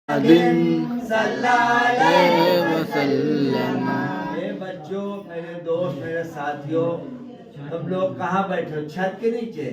वसल्लम। ये बच्चों, मेरे दोस्त, मेरे साथियों, तुम लोग कहाँ बैठे हो? छत के नीचे?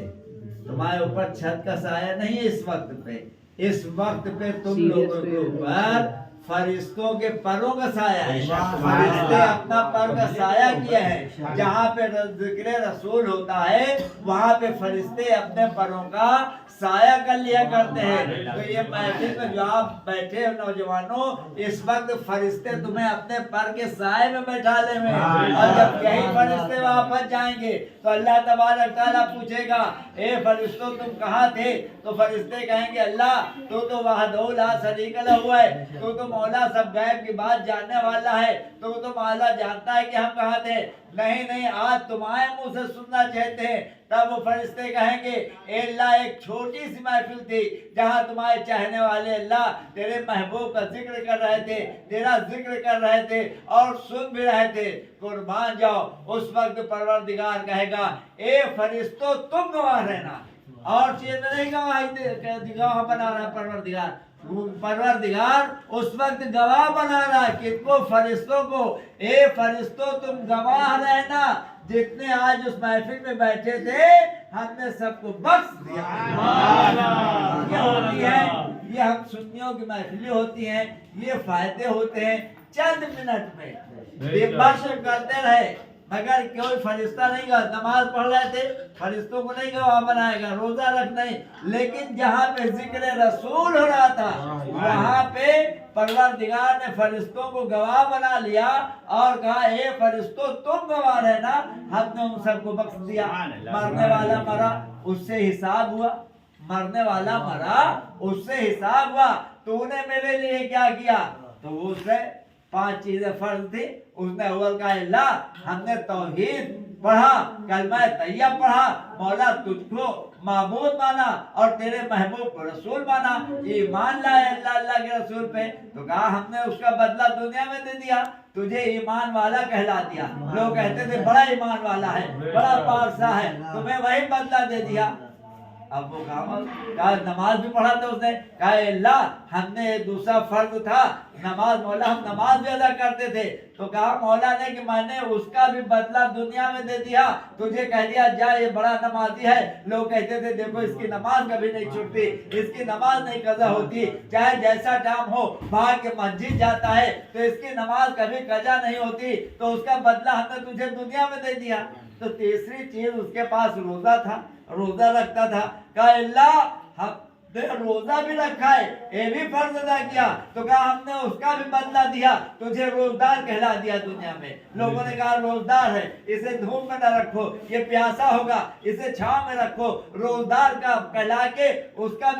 तुम्हारे ऊपर छत का साया नहीं है इस वक्त पे। इस वक्त पे तुम लोगों के ऊपर फरिश्तों के परों का साया है। फरिश्ते अपना पर का साया किया है। जहाँ पे जिक्र रसूल होता है वहाँ पे फरिश्ते अपने परों का साया कर लिया करते हैं। तो ये महफिल में जो आप बैठे हो नौजवानों, इस वक्त फरिश्ते तुम्हें अपने पर के साए में बैठा ले में। और जब यही फरिश्ते वापस जाएंगे तो अल्लाह तबारक तआला पूछेगा, ए फरिश्तों तुम कहाँ थे? तो फरिश्ते कहेंगे, अल्लाह तो वहदहू ला शरीक लहू है, तो मौला सब गैब की बात जानने वाला है, तो मौला जानता है कि हम कहाँ थे। नहीं, आज तुम्हारे मुंह से सुनना चाहते हैं। तब वो फरिश्ते कहेंगे, ए अल्लाह एक छोटी सी महफिल थी जहाँ तुम्हारे चाहने वाले अल्लाह तेरे महबूब का जिक्र कर रहे थे, तेरा जिक्र कर रहे थे और सुन भी रहे थे। कुर्बान जाओ। उस वक्त परवरदिगार कहेगा, ए फरिश्तों तुम गवाह रहना। और चीज नहीं गवाह बना रहा परवरदिगार। परवरदिगार उस वक्त गवाह बना रहा है किसको? फरिश्तों को। ए फरिश्तों तुम गवाह रहना, जितने आज उस महफिल में बैठे थे हमने सबको बख्श दिया। ये होती है, ये हम सुन्नियों की महफिलें होती हैं, ये फायदे होते हैं चंद मिनट में। बख्श करते रहे मगर कोई फरिश्ता नहीं गया। नमाज पढ़ रहे थे, फरिश्तों को नहीं गवाह बनाएगा, रोजा रख नहीं। लेकिन जहाँ पे जिक्र रसूल हो रहा था वहाँ पे परवरदिगार ने फरिश्तों को गवाह बना लिया और कहा, ए फरिश्तों तुम गवाह रहना, हमने उन सबको बख्श दिया। मरने वाला मरा, उससे हिसाब हुआ। मरने वाला मरा, उससे हिसाब हुआ। तूने मेरे लिए क्या किया? तो उसने 5 चीजें फर्ज थी। उसने अव्वल कहा, अल्लाह हमने तौहीद पढ़ा, कलमा तैयब पढ़ा, मौला तुझको माबूद माना और तेरे महबूब को रसूल माना, ईमान लाए अल्लाह के रसूल पे। तो कहा हमने उसका बदला दुनिया में दे दिया, तुझे ईमान वाला कहला दिया। लोग कहते थे बड़ा ईमान वाला है, बड़ा पारसा है, तुम्हें वही बदला दे दिया। अब वो कहा नमाज भी पढ़ा था उसने। कहा अल्लाह हमने दूसरा फर्ज था नमाज, मौला हम नमाज भी अदा करते थे। तो कहा मौला ने कि मैंने उसका भी बदला दुनिया में दे दिया, तुझे कह दिया जा ये बड़ा नमाजी है। लोग कहते थे देखो इसकी नमाज कभी नहीं छूटती, इसकी नमाज नहीं कज़ा होती, चाहे जैसा टाइम हो भाग के मस्जिद जाता है तो इसकी नमाज कभी कज़ा नहीं होती। तो उसका बदला हमने तुझे दुनिया में दे दिया। तो तीसरी चीज उसके पास रोजा था, रोजा रखता था। कहा अल्लाह हमने रोजा भी रखा है, ये भी फर्ज अदा किया। तो कहा हमने उसका भी बदला दिया, तुझे रोजदार कहला दिया दुनिया में। लोगों ने कहा रोजदार है, इसे धूप में न रखो, ये प्यासा होगा, इसे छांव में रखो। रोजदार का कहला के उसका